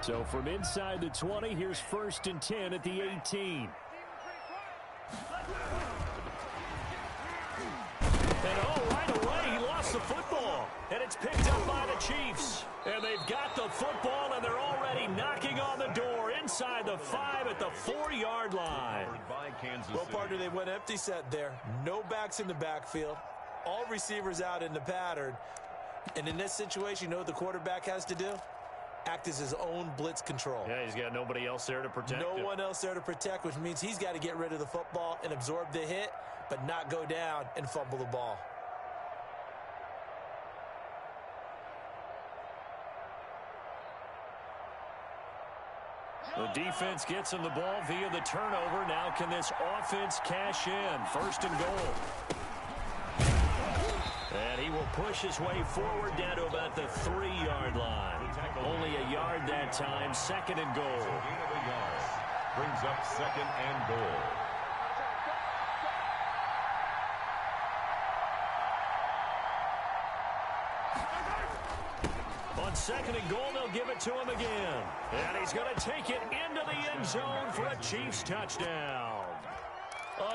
So from inside the 20, here's 1st and 10 at the 18. And right away, he lost the football. And it's picked up by the Chiefs. And they've got the football, and they're already knocking on the door inside the 5 at the 4-yard line. Well, partner, they went empty set there. No backs in the backfield. All receivers out in the pattern. And in this situation, you know what the quarterback has to do? Act as his own blitz control. Yeah, he's got nobody else there to protect him. No one else there to protect, which means he's got to get rid of the football and absorb the hit, but not go down and fumble the ball. The defense gets him the ball via the turnover. Now can this offense cash in? 1st and goal. And he will push his way forward down to about the 3-yard line. Only a yard that time. 2nd and goal. Gain of a yard. Brings up 2nd and goal. On 2nd and goal, they'll give it to him again. And he's going to take it into the end zone for a Chiefs touchdown.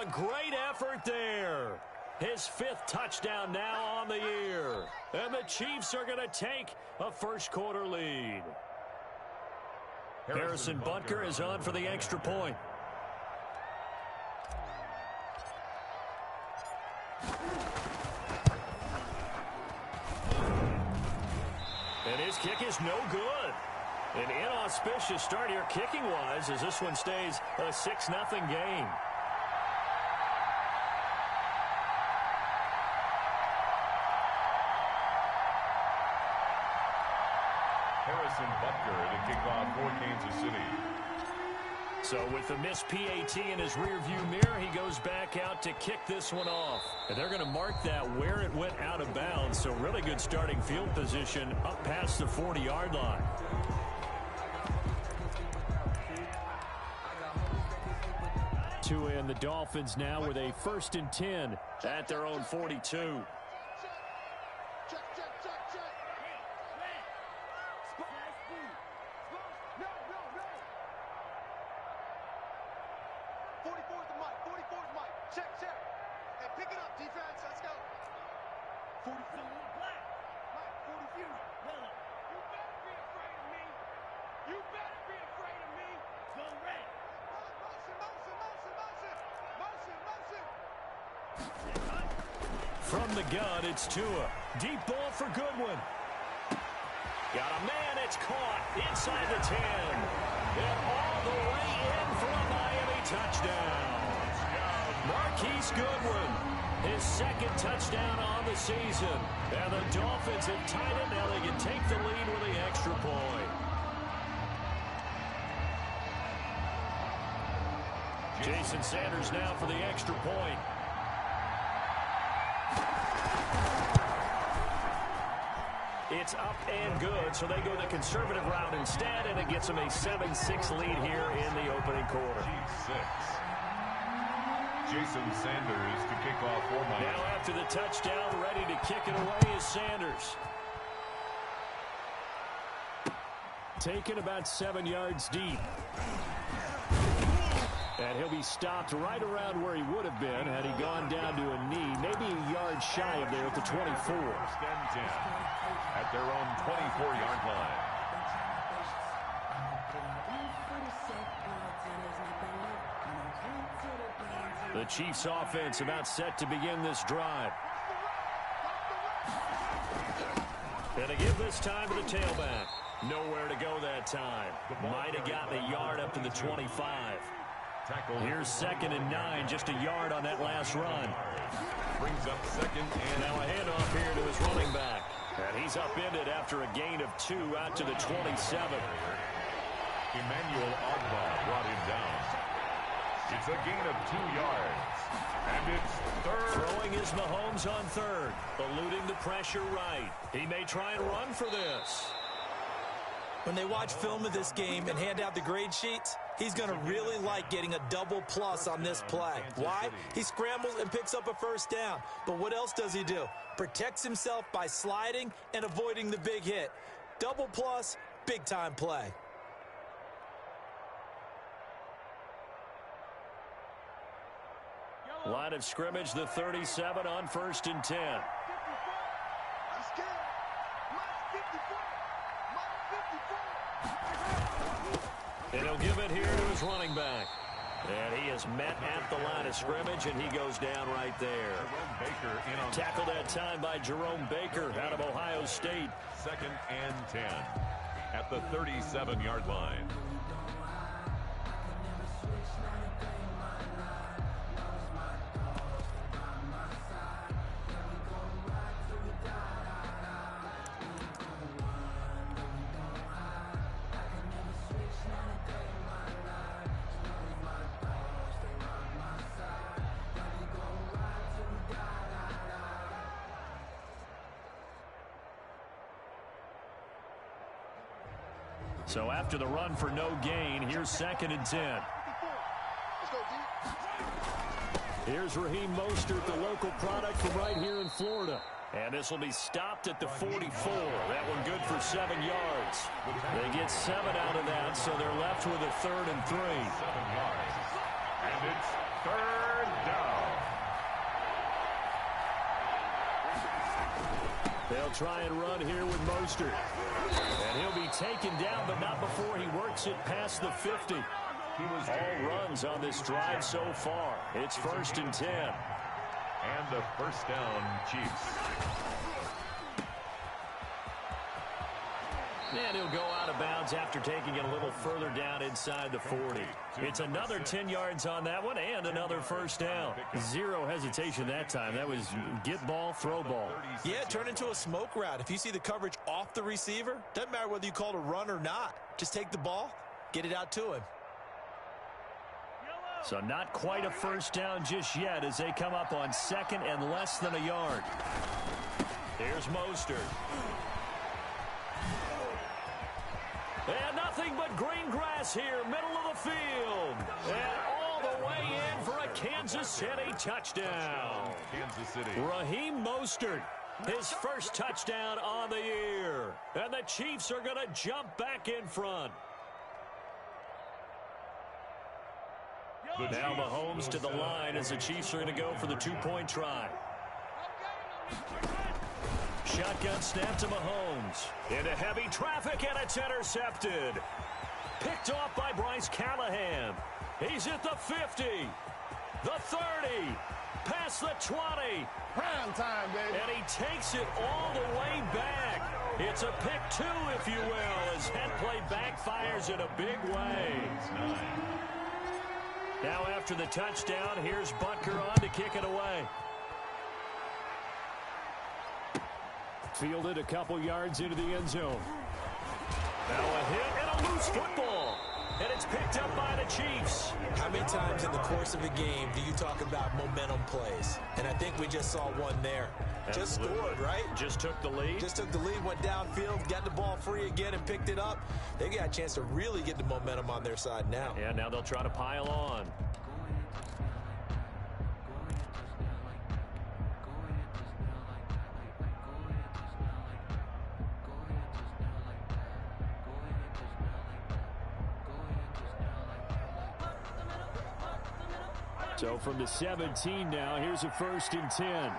A great effort there. His 5th touchdown now on the year. And the Chiefs are going to take a first-quarter lead. Harrison Butker is on for the extra point. And his kick is no good. An inauspicious start here kicking-wise as this one stays a 6-0 game. Harrison Butker to kick off for Kansas City. So with the missed PAT in his rearview mirror, he goes back out to kick this one off. And they're going to mark that where it went out of bounds. So really good starting field position up past the 40-yard line. And the Dolphins now with a 1st and 10 at their own 42. From the gun, it's Tua. Deep ball for Goodwin. Got a man, it's caught inside the 10. And all the way in for a Miami touchdown. Marquise Goodwin, his 2nd touchdown on the season. And the Dolphins have tied it. Now they can take the lead with the extra point. Jason Sanders now for the extra point. It's up and good, so they go the conservative route instead, and it gets them a 7-6 lead here in the opening quarter. Jason Sanders to kick off for Miami. Now after the touchdown, ready to kick it away is Sanders. Taken about 7 yards deep. And he'll be stopped right around where he would have been had he gone down to a knee, maybe a yard shy of there at the 24. 1st and 10 at their own 24-yard line. The Chiefs offense about set to begin this drive. And to give this time to the tailback. Nowhere to go that time. Might have gotten a yard up to the 25. Here's 2nd and 9, just a yard on that last run. Brings up 2nd and now a handoff here to his running back. And he's upended after a gain of 2 out to the 27. Emmanuel Ogbah brought him down. It's a gain of 2 yards. And it's 3rd. Throwing is Mahomes on 3rd. Eluding the pressure right. He may try and run for this. When they watch film of this game and hand out the grade sheets, he's going to really like getting a double plus on this play. Why? He scrambles and picks up a 1st down. But what else does he do? Protects himself by sliding and avoiding the big hit. Double plus, big time play. Line of scrimmage, the 37 on 1st and 10. And he'll give it here to his running back. And he is met at the line of scrimmage, and he goes down right there. Tackled that time by Jerome Baker out of Ohio State. 2nd and 10 at the 37-yard line. So after the run for no gain, here's 2nd and 10. Here's Raheem Mostert, the local product from right here in Florida. And this will be stopped at the 44. That one good for 7 yards. They get 7 out of that, so they're left with a 3rd and 3. 7 yards. And it's 3rd down. They'll try and run here with Mostert. And he'll be taken down, but not before he works it past the 50. All runs on this drive so far. It's 1st and 10. And the 1st down, Chiefs. And he'll go out of bounds after taking it a little further down inside the 40. It's another 10 yards on that one and another 1st down. Zero hesitation that time. That was get ball, throw ball. Yeah, turn into a smoke route. If you see the coverage off the receiver, doesn't matter whether you call it a run or not. Just take the ball, get it out to him. So not quite a 1st down just yet as they come up on 2nd and less than a yard. Here's Mostert. And nothing but green grass here, middle of the field. And all the way in for a Kansas City touchdown. Kansas City. Raheem Mostert, his first touchdown on the year. And the Chiefs are going to jump back in front. Now Mahomes to the line as the Chiefs are going to go for the 2-point try. Shotgun snap to Mahomes. Into heavy traffic, and it's intercepted. Picked off by Bryce Callahan. He's at the 50. The 30. Past the 20. Prime time, baby. And he takes it all the way back. It's a pick 2, if you will, as that play backfires in a big way. Now after the touchdown, here's Butker on to kick it away. Fielded a couple yards into the end zone. Now a hit and a loose football. And it's picked up by the Chiefs. How many times in the course of a game do you talk about momentum plays? And I think we just saw one there. Just scored, right? Just took the lead. Just took the lead, went downfield, got the ball free again and picked it up. They got a chance to really get the momentum on their side now. Yeah, now they'll try to pile on. So from the 17 now, here's a 1st and 10.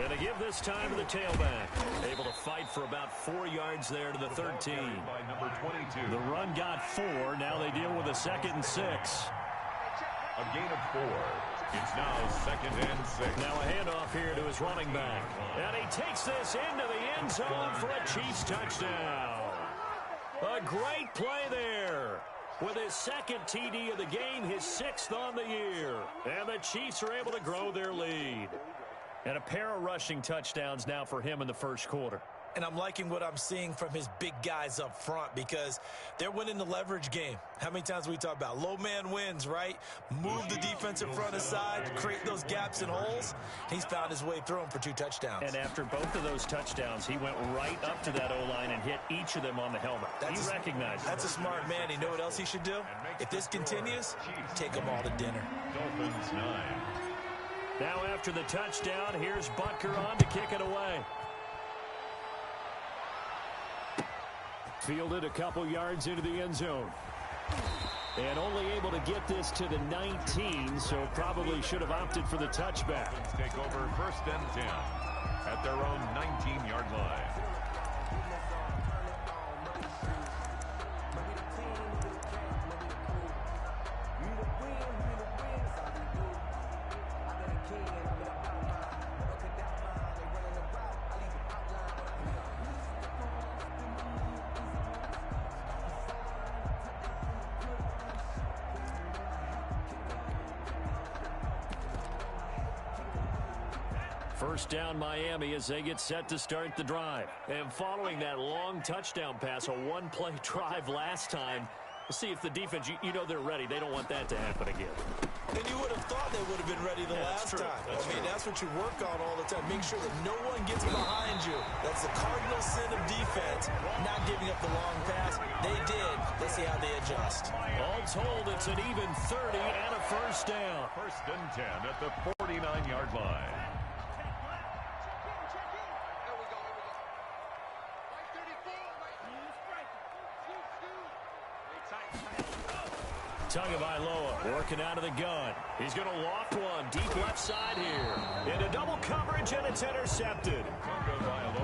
And to give this time to the tailback. Able to fight for about 4 yards there to the 13. By number 22. The run got 4. Now they deal with a 2nd and 6. A gain of 4. It's now 2nd and 6. Now a handoff here to his running back. And he takes this into the end zone for a Chiefs touchdown. A great play there. With his 2nd TD of the game, his 6th on the year. And the Chiefs are able to grow their lead. And a pair of rushing touchdowns now for him in the 1st quarter. And I'm liking what I'm seeing from his big guys up front because they're winning the leverage game. How many times we talk about low man wins, right? Move the defensive front aside to create those gaps and holes. He's found his way through them for 2 touchdowns. And after both of those touchdowns, he went right up to that O-line and hit each of them on the helmet. He recognized it. That's a smart man. You know what else he should do? If this continues, take them all to dinner. Dolphins 9. Now after the touchdown, here's Butker on to kick it away. Fielded a couple yards into the end zone. And only able to get this to the 19, so probably should have opted for the touchback. Take over 1st and 10 at their own 19-yard line. First down Miami as they get set to start the drive. And following that long touchdown pass, a one-play drive last time, we'll see if the defense, you know they're ready. They don't want that to happen again. And you would have thought they would have been ready the last time. That's what you work on all the time. Make sure that no one gets behind you. That's the cardinal sin of defense, not giving up the long pass. They did. Let's see how they adjust. All told, it's an even 30 and a first down. 1st and 10 at the 49-yard line. Tagovailoa working out of the gun. He's going to loft one deep left side here. Into double coverage, and it's intercepted.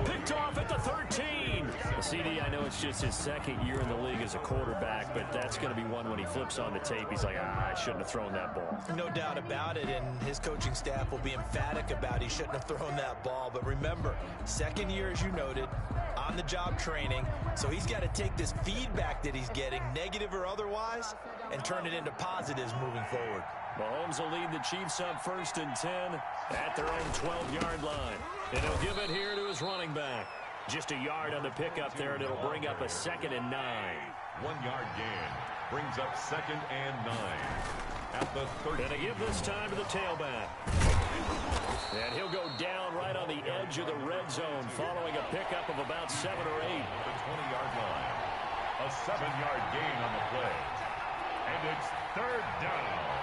Picked off at the 13. CD, I know it's just his 2nd year in the league as a quarterback, but that's going to be one when he flips on the tape. He's like, I shouldn't have thrown that ball. No doubt about it, and his coaching staff will be emphatic about he shouldn't have thrown that ball. But remember, 2nd year, as you noted, on-the-job training, so he's got to take this feedback that he's getting, negative or otherwise, and turn it into positives moving forward. Mahomes will lead the Chiefs up 1st and 10 at their own 12-yard line. And he'll give it here to his running back. Just a yard on the pickup there, and it'll bring up a 2nd and 9. 1-yard gain brings up 2nd and 9 at the 13. And they give this time to the tailback. And he'll go down right on the edge of the red zone following a pickup of about 7 or 8. The 20-yard line. A 7-yard gain on the play. And it's 3rd down.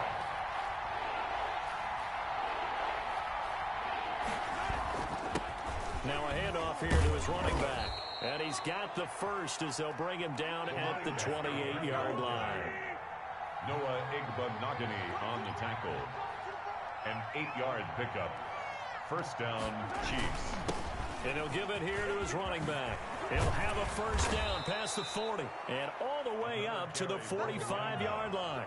Now a handoff here to his running back. And he's got the first as they'll bring him down at the 28-yard line. Noah Igbenogany on the tackle. An 8-yard pickup. 1st down, Chiefs. And he'll give it here to his running back. He'll have a first down past the 40 and all the way up to the 45-yard line.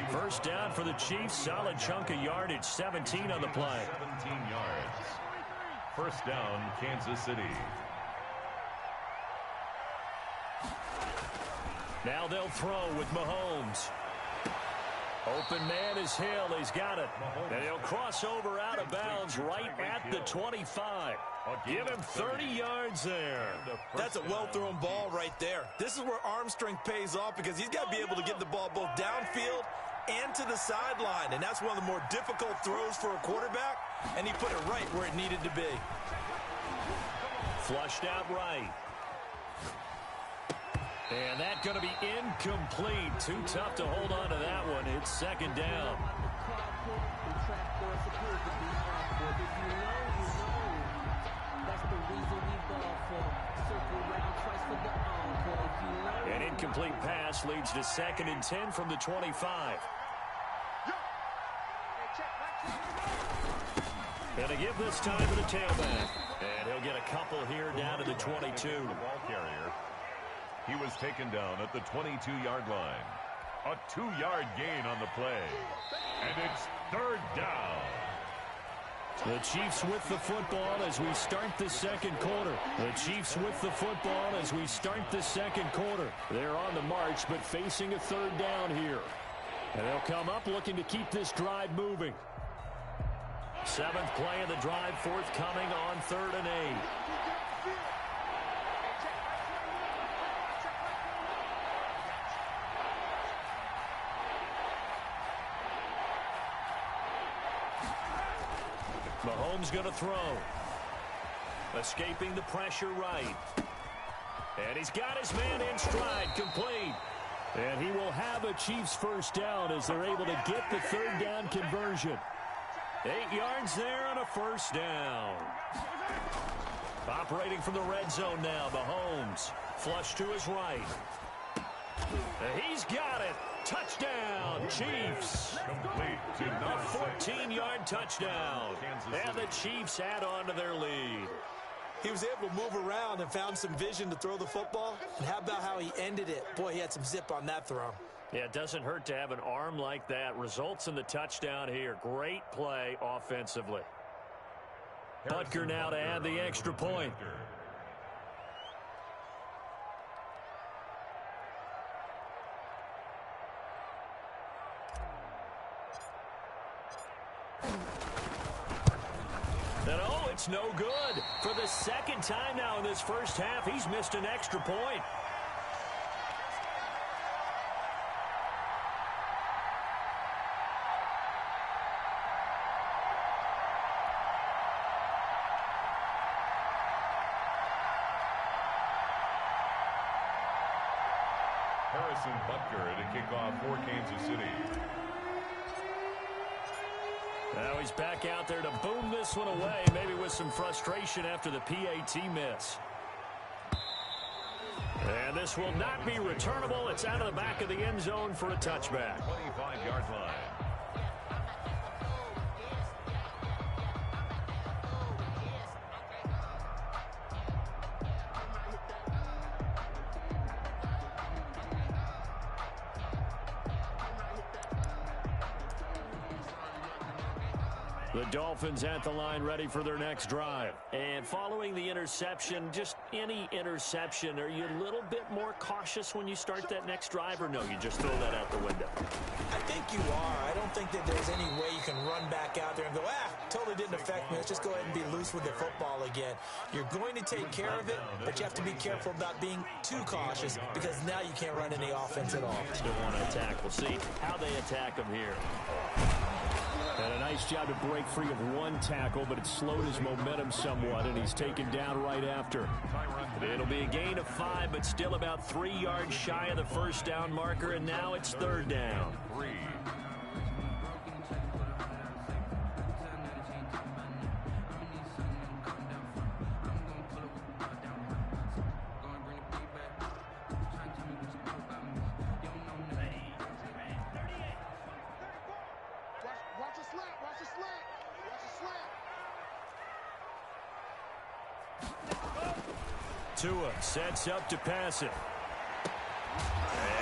First down for the Chiefs. Solid chunk of yardage. 17 on the play. 17 yards. First down, Kansas City. Now they'll throw with Mahomes. Open man is Hill. He's got it. And he'll cross over out of bounds right at the 25. Give him 30 yards there. That's a well-thrown ball right there. This is where arm strength pays off because he's got to be able to get the ball both downfield and to the sideline. And that's one of the more difficult throws for a quarterback. And he put it right where it needed to be. Flushed out right. And that's going to be incomplete. Too tough to hold on to that one. It's 2nd down. An incomplete pass leads to 2nd and 10 from the 25. And to give this time to the tailback. And he'll get a couple here down to the 22. The ball carrier. He was taken down at the 22-yard line. A 2-yard gain on the play. And it's 3rd down. The Chiefs with the football as we start the 2nd quarter. The Chiefs with the football as we start the 2nd quarter. They're on the march, but facing a 3rd down here. And they'll come up looking to keep this drive moving. 7th play of the drive forthcoming on 3rd and 8. Mahomes going to throw. Escaping the pressure right. And he's got his man in stride, complete. And he will have a Chiefs first down as they're able to get the 3rd down conversion. 8 yards there on a first down. Operating from the red zone now, Mahomes. Flush to his right. He's got it. Touchdown, Chiefs. Complete to A number 14-yard touchdown. And the Chiefs add on to their lead. He was able to move around and found some vision to throw the football. And how about how he ended it? Boy, he had some zip on that throw. Yeah, it doesn't hurt to have an arm like that. Results in the touchdown here. Great play offensively. Butker now to add the extra point. And oh, it's no good. For the second time now in this first half, he's missed an extra point. Harrison Butker to kick off for Kansas City. Now he's back out there to boom this one away, maybe with some frustration after the PAT miss. And this will not be returnable. It's out of the back of the end zone for a touchback. 25-yard line. The Dolphins at the line ready for their next drive. And following the interception, just any interception, are you a little bit more cautious when you start that next drive, or no, you just throw that out the window? I think you are. I don't think that there's any way you can run back out there and go, totally didn't affect me. Let's just go ahead and be loose with the football again. You're going to take care of it, but you have to be careful about being too cautious because now you can't run any offense at all. Still want to attack. We'll see how they attack them here. And a nice job to break free of one tackle, but it slowed his momentum somewhat, and he's taken down right after. It'll be a gain of 5, but still about 3 yards shy of the first down marker, and now it's third down. 3. Tua sets up to pass it.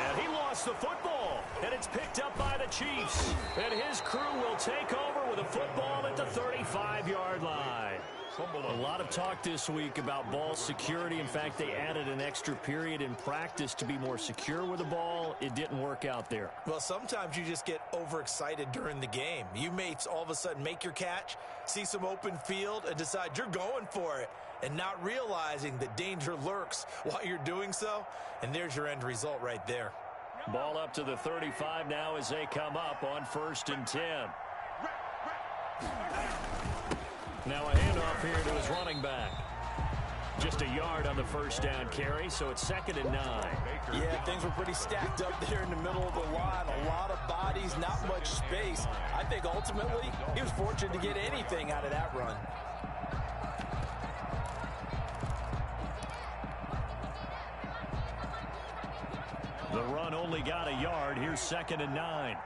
And he lost the football. And it's picked up by the Chiefs. And his crew will take over with a football at the 35-yard line. A lot of talk this week about ball security. In fact, they added an extra period in practice to be more secure with the ball. It didn't work out there. Well, sometimes you just get overexcited during the game. You may all of a sudden make your catch, see some open field, and decide you're going for it, and not realizing that danger lurks while you're doing so. And there's your end result right there. Ball up to the 35 now as they come up on 1st and 10. Now a handoff here to his running back. Just a yard on the first down carry, so it's 2nd and 9. Yeah, things were pretty stacked up there in the middle of the line. A lot of bodies, not much space. I think ultimately he was fortunate to get anything out of that run. The run only got a yard. Here's 2nd and 9.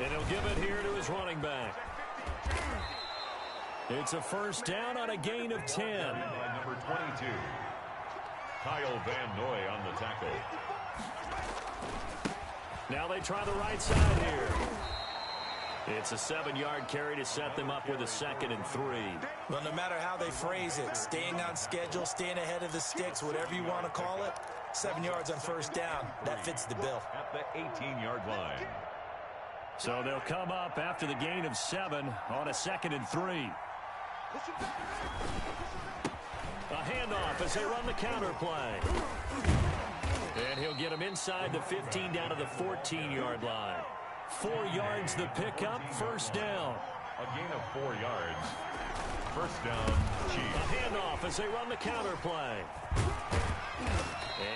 And he'll give it here to his running back. It's a first down on a gain of 10. Number 22. Kyle Van Noy on the tackle. Now they try the right side here. It's a 7-yard carry to set them up with a 2nd and 3. Well, no matter how they phrase it, staying on schedule, staying ahead of the sticks, whatever you want to call it, 7 yards on first down, that fits the bill. At the 18-yard line. So they'll come up after the gain of 7 on a 2nd and 3. A handoff as they run the counter play. And he'll get him inside the 15 down to the 14-yard line. 4 yards the pickup, first down. A gain of 4 yards. First down, Chiefs. A handoff as they run the counter play.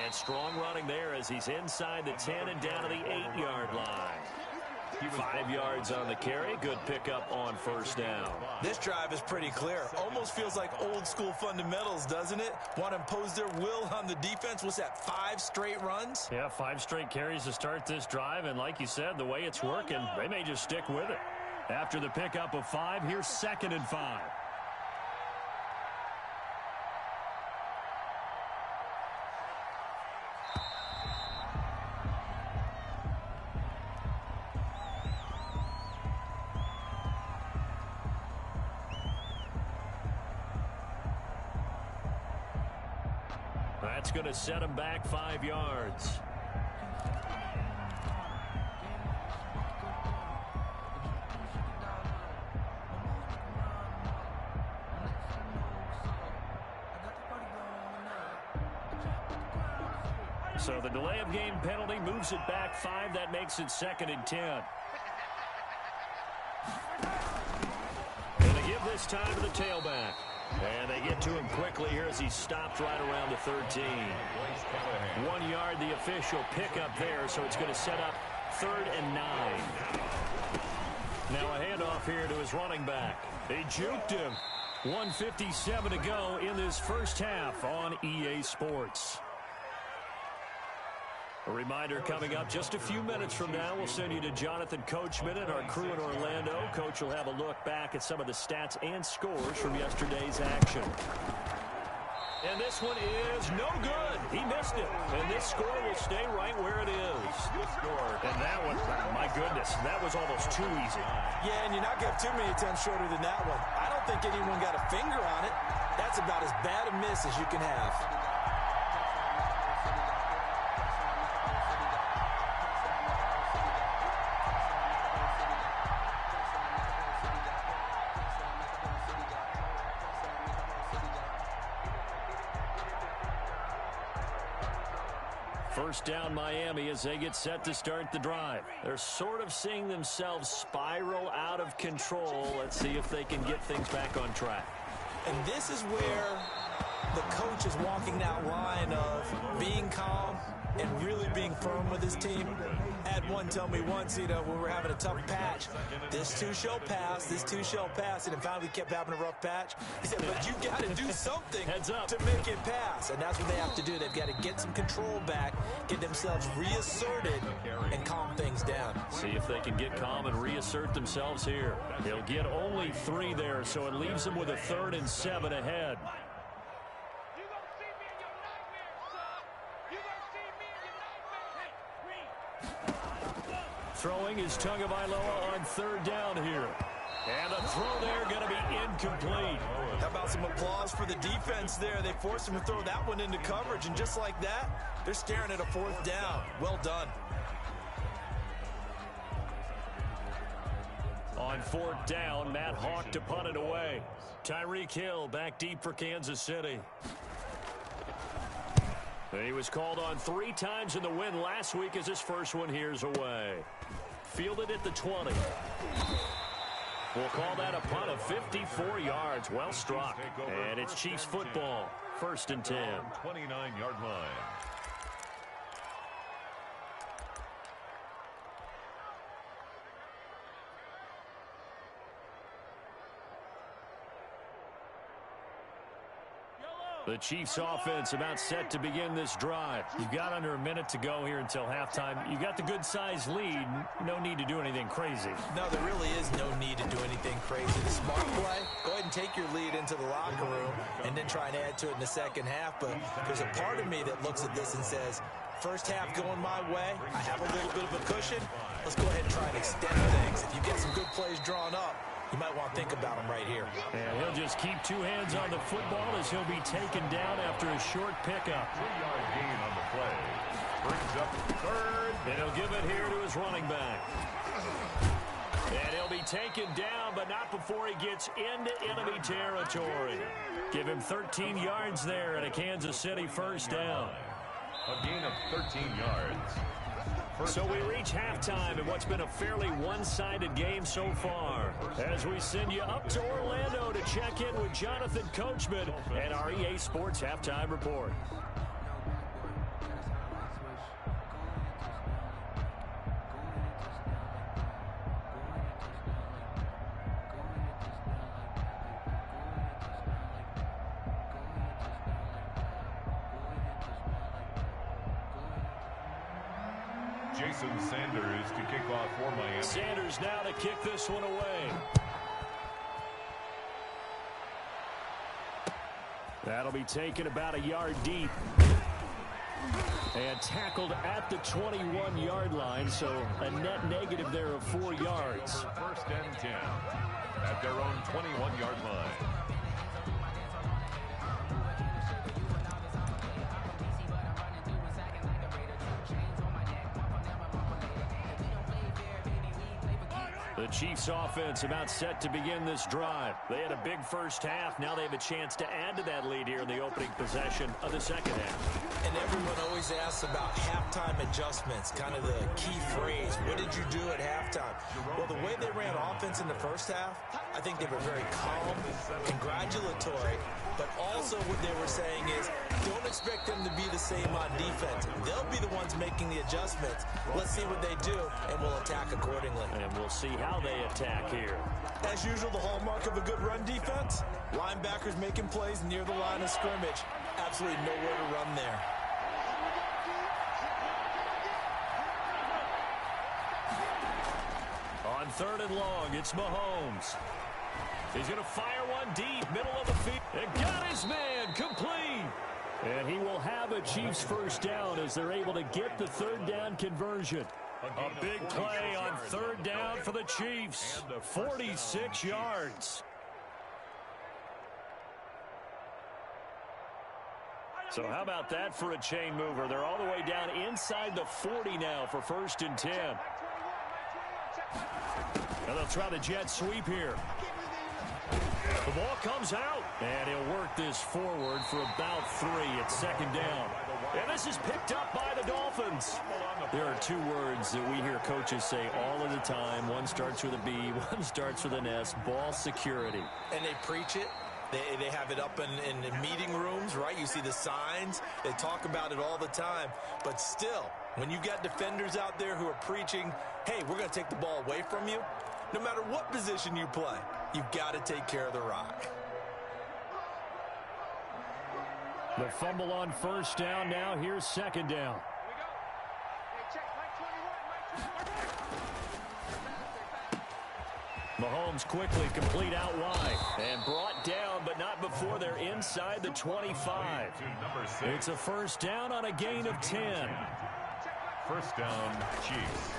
And strong running there as he's inside the 10 and down to the 8-yard line. 5 yards on the carry. Good pickup on first down. This drive is pretty clear. Almost feels like old school fundamentals, doesn't it? Want to impose their will on the defense. What's that, 5 straight runs? Yeah, 5 straight carries to start this drive. And like you said, the way it's working, they may just stick with it. After the pickup of 5, here's 2nd and 5. That's going to set him back 5 yards. So the delay of game penalty moves it back 5. That makes it 2nd and 10. Going to give this time to the tailback. And they get to him quickly here as he stopped right around the 13. 1 yard, the official pickup there, so it's going to set up 3rd and 9. Now a handoff here to his running back. They juked him. 1:57 to go in this first half on EA Sports. A reminder coming up just a few minutes from now. We'll send you to Jonathan Coachman and our crew in Orlando. Coach will have a look back at some of the stats and scores from yesterday's action. And this one is no good. He missed it. And this score will stay right where it is. And that one, my goodness, that was almost too easy. Yeah, and you're not going to have too many attempts shorter than that one. I don't think anyone got a finger on it. That's about as bad a miss as you can have. First down Miami as they get set to start the drive. They're sort of seeing themselves spiral out of control. Let's see if they can get things back on track. And this is where the coach is walking that line of being calm and really being firm with his team. Had one tell me once, when we were having a tough patch, this too shall pass, this too shall pass, and then finally we kept having a rough patch. He said, but you've got to do something Heads up. to make it pass, and that's what they have to do. They've got to get some control back, get themselves reasserted, and calm things down. See if they can get calm and reassert themselves here. They'll get only 3 there, so it leaves them with a 3rd and 7 ahead. Throwing is Tagovailoa on 3rd down here. And the throw there going to be incomplete. How about some applause for the defense there? They forced him to throw that one into coverage, and just like that, they're staring at a 4th down. Well done. On 4th down, Matt Hawk to punt it away. Tyreek Hill back deep for Kansas City. He was called on 3 times in the win last week as his first one here's away. Fielded at the 20. We'll call that a punt of 54 yards. Well struck. And it's Chiefs football. 1st and 10. 29-yard line. The Chiefs offense about set to begin this drive. You've got under a minute to go here until halftime. You've got the good-sized lead. No need to do anything crazy. No, there really is no need to do anything crazy. The smart play, go ahead and take your lead into the locker room and then try and add to it in the second half. But there's a part of me that looks at this and says, first half going my way, I have a little bit of a cushion. Let's go ahead and try and extend things. If you get some good plays drawn up, you might want to think about them right here. And he'll just keep 2 hands on the football as he'll be taken down after a short pickup. 3-yard gain on the play. Brings up 3rd. And he'll give it here to his running back. And he'll be taken down, but not before he gets into enemy territory. Give him 13 yards there and a Kansas City first down. A gain of 13 yards. So we reach halftime in what's been a fairly one-sided game so far. As we send you up to Orlando to check in with Jonathan Coachman and our EA Sports Halftime Report. Jason Sanders to kick off for Miami. Sanders now to kick this one away. That'll be taken about a yard deep. And tackled at the 21-yard line, so a net negative there of 4 yards. First and 10 at their own 21-yard line. The Chiefs offense about set to begin this drive. They had a big first half. Now they have a chance to add to that lead here in the opening possession of the second half. And everyone always asks about halftime adjustments, kind of the key phrase. What did you do at halftime? Well, the way they ran offense in the first half, I think they were very calm, congratulatory, but also what they were saying is don't expect them to be the same on defense. They'll be the ones making the adjustments. Let's see what they do, and we'll attack accordingly. And we'll see how they attack here. As usual, the hallmark of a good run defense, linebackers making plays near the line of scrimmage. Absolutely nowhere to run there. On 3rd and long, it's Mahomes. He's going to fire one deep, middle of the field. And got his man complete. And he will have a Chiefs first down as they're able to get the 3rd down conversion. A big play on 3rd down for the Chiefs. 46 yards. So how about that for a chain mover? They're all the way down inside the 40 now for 1st and 10. And they'll try the jet sweep here. The ball comes out, and he'll work this forward for about 3 at 2nd down. And this is picked up by the Dolphins. There are 2 words that we hear coaches say all of the time. One starts with a B, one starts with an S, ball security. And they preach it. They have it up in meeting rooms, right? You see the signs. They talk about it all the time. But still, when you got defenders out there who are preaching, hey, we're going to take the ball away from you, no matter what position you play, you've got to take care of the rock. The fumble on 1st down. Now here's 2nd down. Mahomes quickly complete out wide and brought down, but not before they're inside the 25. It's a 1st down on a gain of 10. 1st down, Chiefs.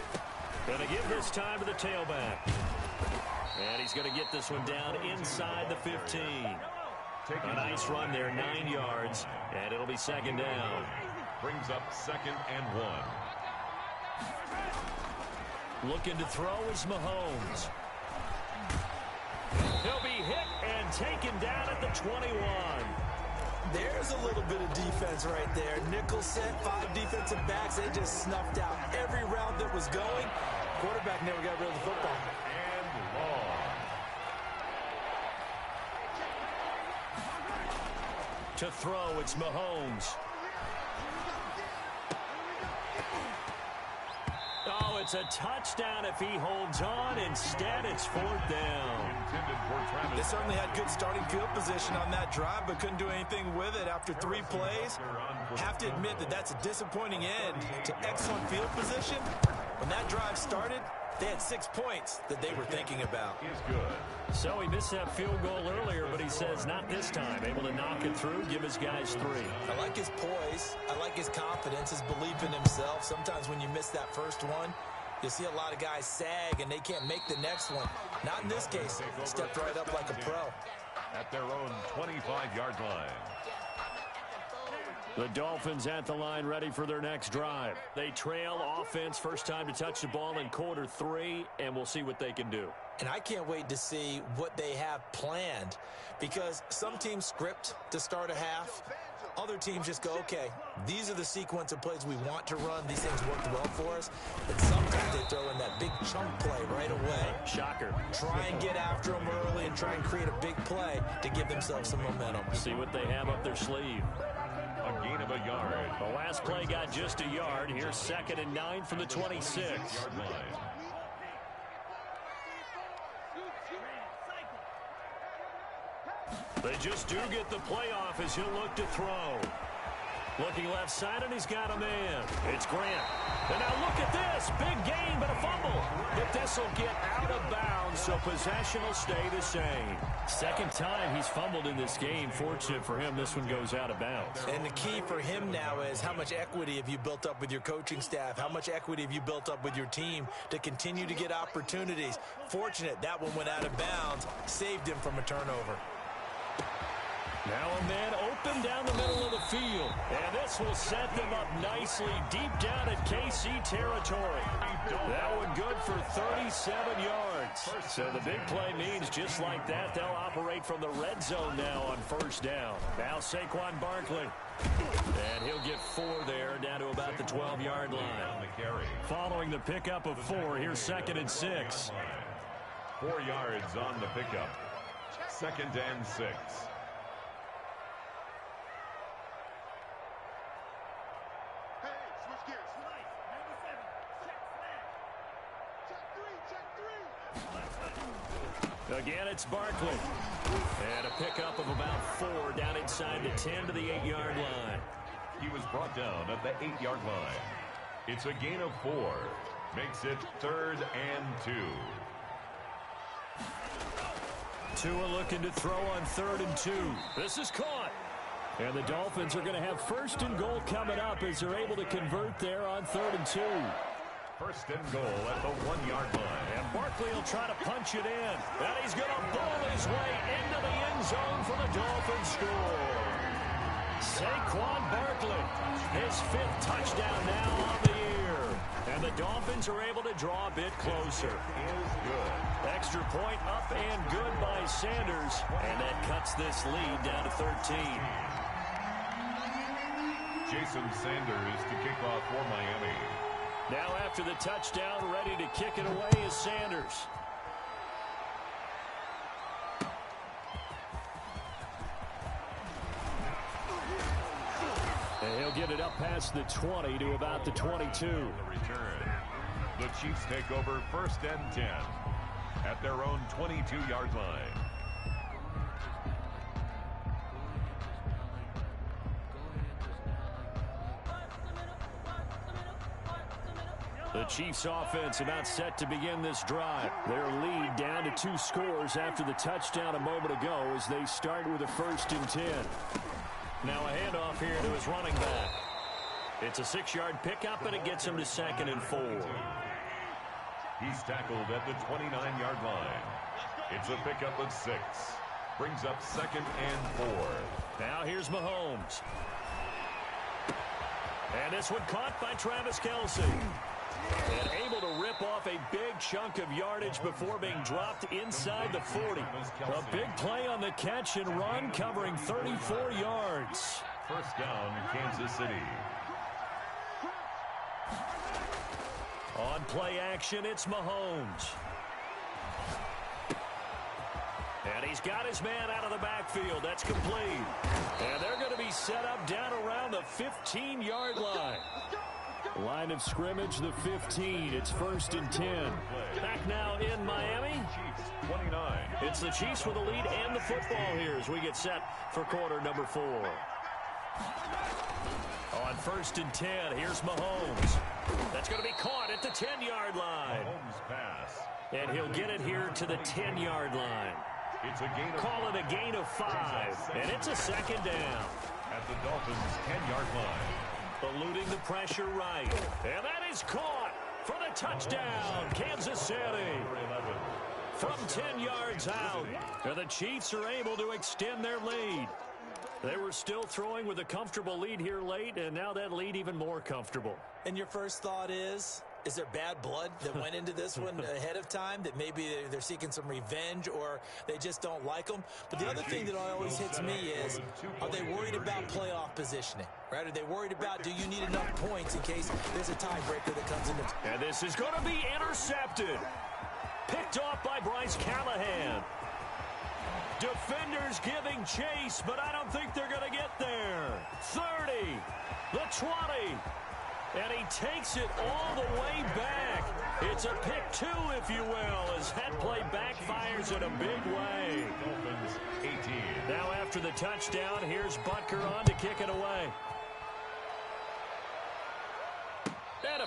Going to give this time to the tailback. And he's going to get this one down inside the 15. A nice run there, 9 yards, and it'll be 2nd down. Brings up 2nd and 1. Looking to throw is Mahomes. He'll be hit and taken down at the 21. There's a little bit of defense right there. Nickel set, 5 defensive backs. They just snuffed out every route that was going. Quarterback never got rid of the football. And long. To throw, it's Mahomes. Oh, it's a touchdown if he holds on. Instead, it's 4th down. They certainly had good starting field position on that drive, but couldn't do anything with it after 3 plays. Have to admit that that's a disappointing end to excellent field position. When that drive started, they had 6 points that they were thinking about. Is good. So he missed that field goal earlier, but he says not this time. Able to knock it through, give his guys 3. I like his poise. I like his confidence, his belief in himself. Sometimes when you miss that first one, you see a lot of guys sag and they can't make the next one. Not in this case. Stepped right up like a pro. At their own 25-yard line. The Dolphins at the line ready for their next drive. They trail offense, first time to touch the ball in quarter 3, and we'll see what they can do. And I can't wait to see what they have planned, because some teams script to start a half. Other teams just go, okay, these are the sequence of plays we want to run. These things worked well for us. But sometimes they throw in that big chunk play right away. Shocker. Try and get after them early and try and create a big play to give themselves some momentum. See what they have up their sleeve. A gain of a yard. The last play got just a yard. Here's 2nd and 9 from the 26. Yard line. They just do get the playoff as he'll look to throw. Looking left side, and he's got a man. It's Grant. And now look at this. Big gain, but a fumble. But this will get out of bounds, so possession will stay the same. Second time he's fumbled in this game. Fortunate for him, this one goes out of bounds. And the key for him now is how much equity have you built up with your coaching staff? How much equity have you built up with your team to continue to get opportunities? Fortunate that one went out of bounds, saved him from a turnover. Now a man open down the middle of the field. And this will set them up nicely deep down at KC territory. That one good for 37 yards. So the big play means just like that, they'll operate from the red zone now on first down. Now Saquon Barkley. And he'll get 4 there, down to about the 12-yard line. Following the pickup of 4, here's 2nd and 6. 4 yards on the pickup. 2nd and 6. Again, it's Barkley. And a pickup of about 4 down inside the 10 to the 8-yard line. He was brought down at the 8-yard line. It's a gain of 4. Makes it 3rd and 2. Tua looking to throw on 3rd and 2. This is caught. And the Dolphins are going to have 1st and goal coming up as they're able to convert there on 3rd and 2. 1st and goal at the 1-yard line. And Barkley will try to punch it in. And he's going to bowl his way into the end zone for the Dolphins score. Saquon Barkley, his 5th touchdown now on the year. And the Dolphins are able to draw a bit closer. Is good. Extra point up and good by Sanders. And that cuts this lead down to 13. Jason Sanders to kick off for Miami. Now after the touchdown, ready to kick it away is Sanders. And he'll get it up past the 20 to about the 22. The return. The Chiefs take over 1st and 10 at their own 22-yard line. The Chiefs offense about set to begin this drive. Their lead down to 2 scores after the touchdown a moment ago as they start with a 1st and 10. Now a handoff here to his running back. It's a 6-yard pickup, and it gets him to 2nd and 4. He's tackled at the 29-yard line. It's a pickup of 6. Brings up 2nd and 4. Now here's Mahomes. And this one caught by Travis Kelce. And able to rip off a big chunk of yardage before being dropped inside the 40. A big play on the catch and run, covering 34 yards. 1st down, Kansas City. On play action, it's Mahomes. And he's got his man out of the backfield. That's complete. And they're going to be set up down around the 15-yard line. Line of scrimmage, the 15. It's 1st and 10. Back now in Miami. Chiefs, 29. It's the Chiefs with the lead and the football here as we get set for quarter number 4. On 1st and 10, here's Mahomes. That's going to be caught at the 10-yard line. Mahomes pass. And he'll get it here to the 10-yard line. It's a gain of Call it a gain of 5, and it's a 2nd down. at the Dolphins' 10-yard line. Eluding the pressure right. And that is caught for the touchdown, Kansas City. From 10 yards out, and the Chiefs are able to extend their lead. They were still throwing with a comfortable lead here late, and now that lead even more comfortable. And your first thought is there bad blood that went into this one ahead of time, that maybe they're seeking some revenge or they just don't like them? But the other thing that always hits me is, are they worried about playoff positioning? Right? Are they worried about, do you need enough points in case there's a tiebreaker that comes into? And this is going to be intercepted. Picked off by Bryce Callahan. Defenders giving chase, but I don't think they're going to get there. 30, the 20. And he takes it all the way back. It's a pick 2, if you will, as that play backfires in a big way. Dolphins 18. Now after the touchdown, here's Butker on to kick it away.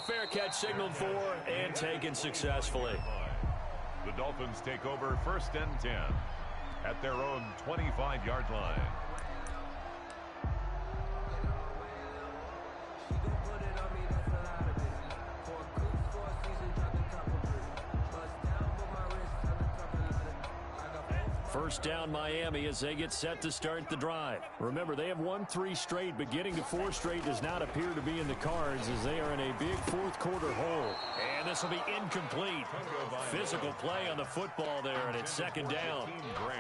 a fair catch signaled for and taken successfully. The Dolphins take over 1st and 10 at their own 25-yard line. First down Miami as they get set to start the drive. Remember, they have won 3 straight, but getting to 4 straight does not appear to be in the cards as they are in a big fourth-quarter hole. And this will be incomplete. Physical play on the football there, and it's 2nd down.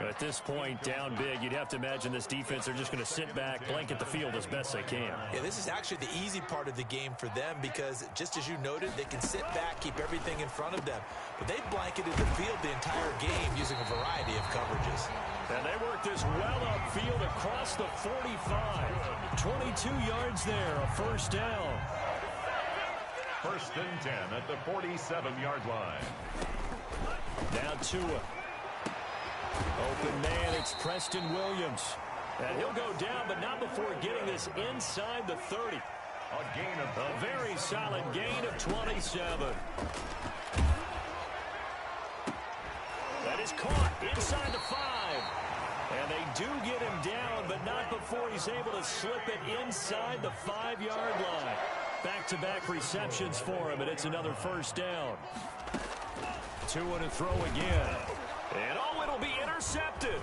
At this point, down big, you'd have to imagine this defense are just going to sit back, blanket the field as best they can. Yeah, this is actually the easy part of the game for them because, just as you noted, they can sit back, keep everything in front of them. But they've blanketed the field the entire game using a variety of coverages. And they work this well upfield across the 45. 22 yards there, a first down. 1st and 10 at the 47-yard line. Now Tua. Open man, it's Preston Williams. And he'll go down, but not before getting this inside the 30. A gain of a very solid gain of 27. That is caught inside the 5. And they do get him down, but not before he's able to slip it inside the 5-yard line. Back-to-back receptions for him, and it's another first down. Tua to throw again. And oh, it'll be intercepted.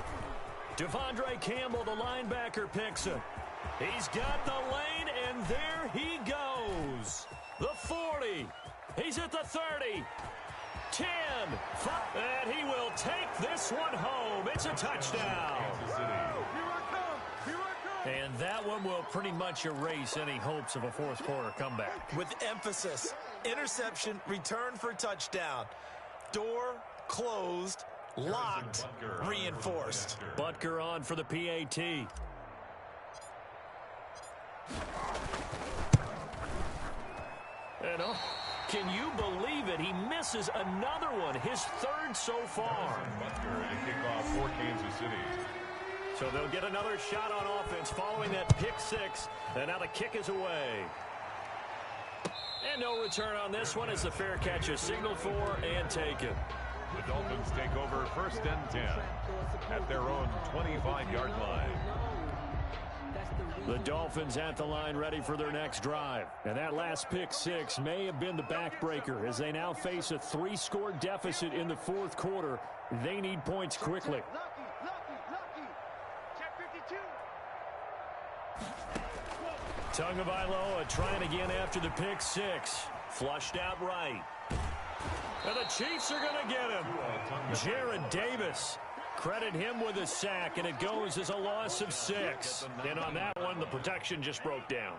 Devondre Campbell, the linebacker, picks it. He's got the lane, and there he goes. The 40. He's at the 30. 10. 5, and he will take this one home. It's a touchdown. And that one will pretty much erase any hopes of a fourth-quarter comeback. With emphasis, interception, return for touchdown. Door closed, locked, reinforced. Butker on for the PAT. And can you believe it? He misses another one, his 3rd so far. Butker to kick off for Kansas City. So they'll get another shot on offense following that pick 6. And now the kick is away. And no return on this one as the fair catch is signaled for and taken. The Dolphins take over 1st and 10 at their own 25-yard line. The Dolphins at the line ready for their next drive. And that last pick 6 may have been the backbreaker as they now face a 3-score deficit in the 4th quarter. They need points quickly. Tagovailoa trying again after the pick 6. Flushed out right. And the Chiefs are going to get him. Jared Davis. Credit him with a sack, and it goes as a loss of 6. And on that one, the protection just broke down.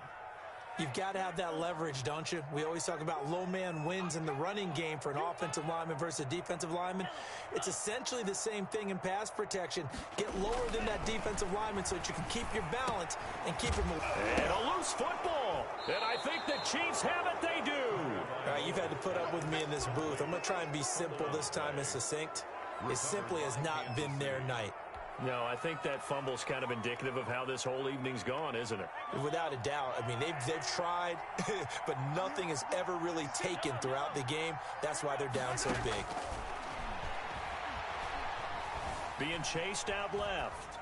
You've got to have that leverage, don't you? We always talk about low man wins in the running game for an offensive lineman versus a defensive lineman. It's essentially the same thing in pass protection. Get lower than that defensive lineman so that you can keep your balance and keep him moving. And a loose football. And I think the Chiefs have it. They do. All right, you've had to put up with me in this booth. I'm going to try and be simple this time and succinct. It simply has not been their night. No, I think that fumble's kind of indicative of how this whole evening's gone, isn't it? Without a doubt. I mean, they've tried, but nothing has ever really taken throughout the game. That's why they're down so big. Being chased out left.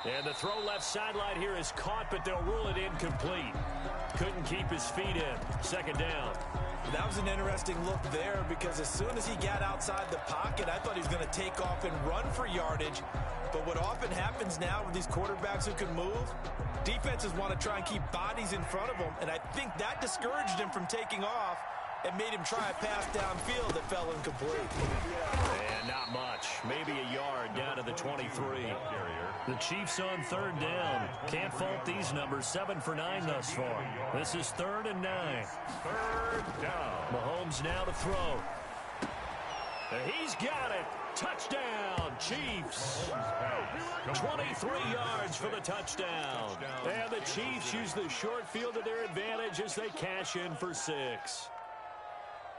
And the throw left sideline here is caught, but they'll rule it incomplete. Couldn't keep his feet in. 2nd down. That was an interesting look there because as soon as he got outside the pocket, I thought he was going to take off and run for yardage. But what often happens now with these quarterbacks who can move, defenses want to try and keep bodies in front of them, and I think that discouraged him from taking off and made him try a pass downfield that fell incomplete. And not much. Maybe a yard down to the 23. The Chiefs on 3rd down. Can't fault these numbers. 7 for 9 thus far. This is 3rd and 9. 3rd down. Mahomes now to throw. He's got it. Touchdown, Chiefs. 23 yards for the touchdown. And the Chiefs use the short field to their advantage as they cash in for 6.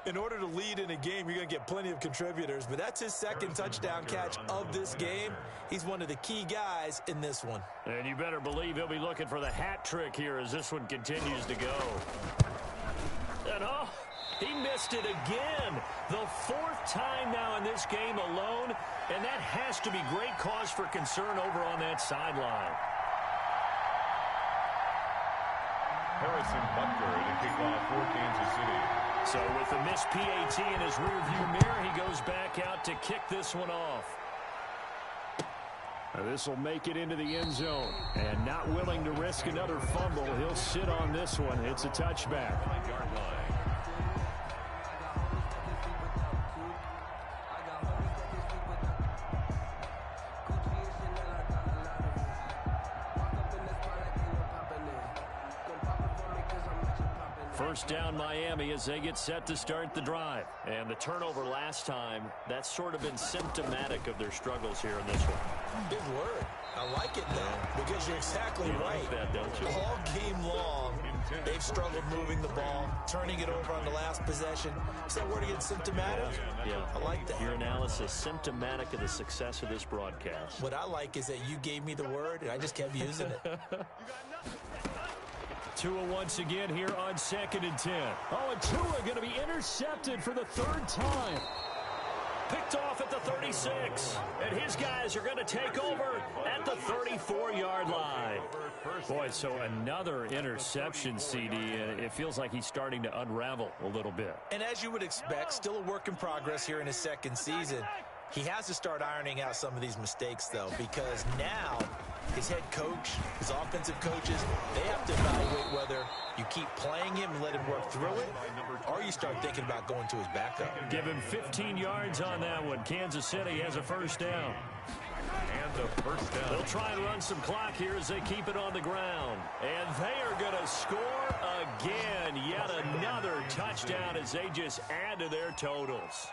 In order to lead in a game, you're going to get plenty of contributors, but that's his 2nd touchdown catch of this game. He's one of the key guys in this one. And you better believe he'll be looking for the hat trick here as this one continues to go. And oh, he missed it again. The fourth time now in this game alone, and that has to be great cause for concern over on that sideline. Harrison Butker to kick off for Kansas City. So with the missed PAT in his rearview mirror, he goes back out to kick this one off. This will make it into the end zone. And not willing to risk another fumble, he'll sit on this one. It's a touchback. Yard line. First down Miami as they get set to start the drive. And the turnover last time, that's sort of been symptomatic of their struggles here in this one. Big word. I like it, though, because you're exactly right. Like that, don't you? All game long, they've struggled moving the ball, turning it over on the last possession. Is that word again, symptomatic? Yeah. I like that. Your analysis, symptomatic of the success of this broadcast. What I like is that you gave me the word, and I just kept using it. Tua once again here on 2nd and 10. Oh, and Tua going to be intercepted for the third time. Picked off at the 36. And his guys are going to take over at the 34-yard line. Boy, so another interception, CD. It feels like he's starting to unravel a little bit. And as you would expect, still a work in progress here in his second season. He has to start ironing out some of these mistakes, though, because now his head coach, his offensive coaches, they have to evaluate whether you keep playing him and let him work through it, or you start thinking about going to his backup. Give him 15 yards on that one. Kansas City has a first down. And the first down. They'll try and run some clock here as they keep it on the ground. And they are going to score again. Yet another touchdown as they just add to their totals.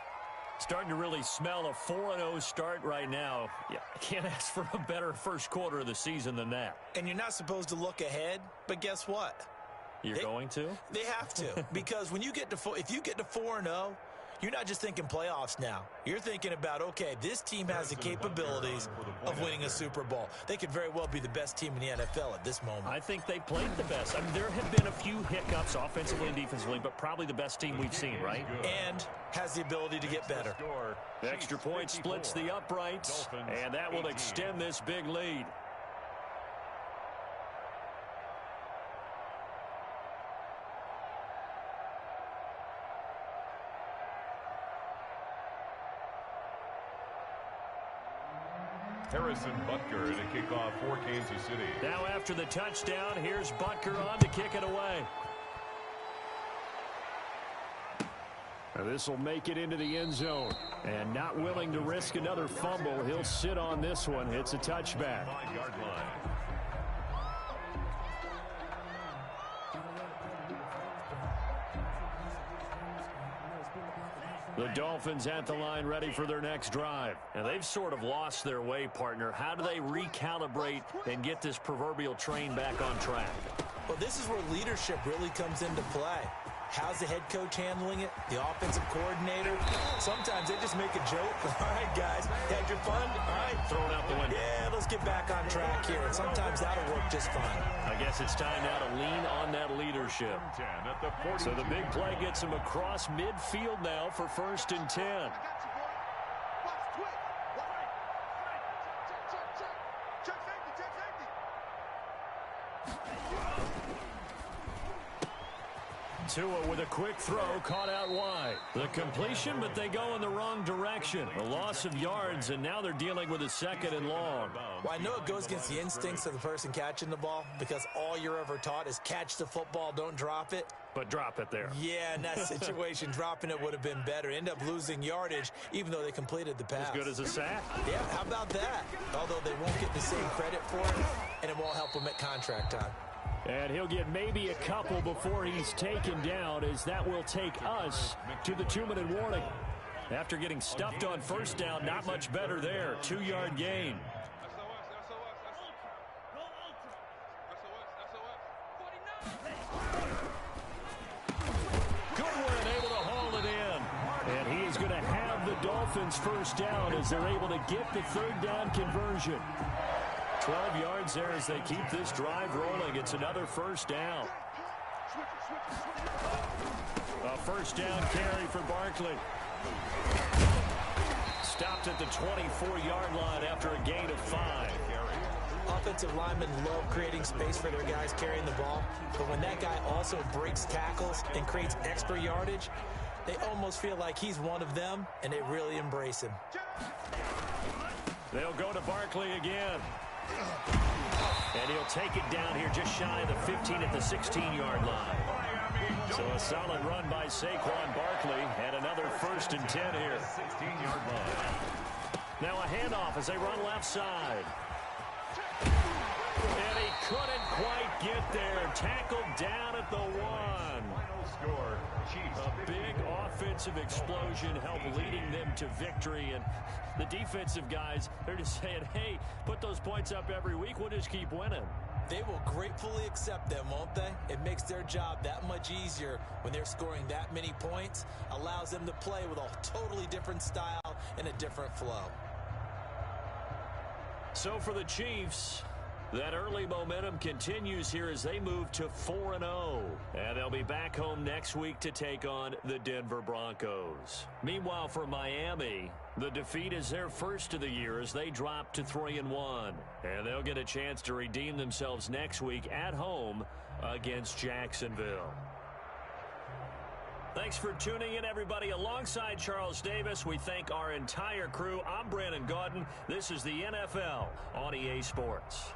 Starting to really smell a 4-0 start right now. Yeah, I can't ask for a better first quarter of the season than that. And you're not supposed to look ahead, but guess what? You're going to? They have to, because when you get to if you get to 4-0, you're not just thinking playoffs now. You're thinking about, okay, this team has the capabilities of winning a Super Bowl. They could very well be the best team in the NFL at this moment. I think they played the best. I mean, there have been a few hiccups offensively and defensively, but probably the best team we've seen, right? And has the ability to get better. The extra point splits the uprights, and that will extend this big lead. Harrison Butker to kick off for Kansas City. Now after the touchdown, here's Butker on to kick it away. Now this will make it into the end zone. And not willing to risk another fumble, he'll sit on this one. It's a touchback. 5-yard line. The Dolphins at the line ready for their next drive. And they've sort of lost their way, partner. How do they recalibrate and get this proverbial train back on track? Well, this is where leadership really comes into play. How's the head coach handling it? The offensive coordinator? Sometimes they just make a joke. All right, guys, had your fun? All right. Throw it out the window. Yeah, let's get back on track here. And sometimes that'll work just fine. I guess it's time now to lean on that leadership. So the big play gets him across midfield now for 1st and 10. Tua with a quick throw, caught out wide. The completion, but they go in the wrong direction. A loss of yards, and now they're dealing with a 2nd and long. Well, I know it goes against the instincts of the person catching the ball, because all you're ever taught is catch the football, don't drop it. But drop it there. Yeah, in that situation, dropping it would have been better. End up losing yardage, even though they completed the pass. As good as a sack. Yeah, how about that? Although they won't get the same credit for it, and it won't help them at contract time. And he'll get maybe a couple before he's taken down, as that will take us to the 2-minute warning. After getting stuffed on first down, not much better there. 2-yard gain. Goodwin able to haul it in. And he is going to have the Dolphins first down as they're able to get the 3rd down conversion. 12 yards there as they keep this drive rolling. It's another first down. A first down carry for Barkley. Stopped at the 24-yard line after a gain of 5. Offensive linemen love creating space for their guys carrying the ball, but when that guy also breaks tackles and creates extra yardage, they almost feel like he's one of them, and they really embrace him. They'll go to Barkley again. And he'll take it down here just shy of the 15 at the 16-yard line. So a solid run by Saquon Barkley and another 1st and 10 here. 16-yard line. Now a handoff as they run left side. And he couldn't quite get there. Tackled down at the 1. Final score, Chiefs. A big offensive explosion helped leading them to victory. And the defensive guys, they're just saying, hey, put those points up every week. We'll just keep winning. They will gratefully accept them, won't they? It makes their job that much easier when they're scoring that many points. Allows them to play with a totally different style and a different flow. So for the Chiefs, that early momentum continues here as they move to 4-0. And they'll be back home next week to take on the Denver Broncos. Meanwhile, for Miami, the defeat is their first of the year as they drop to 3-1. And they'll get a chance to redeem themselves next week at home against Jacksonville. Thanks for tuning in, everybody. Alongside Charles Davis, we thank our entire crew. I'm Brandon Gaudin. This is the NFL on EA Sports.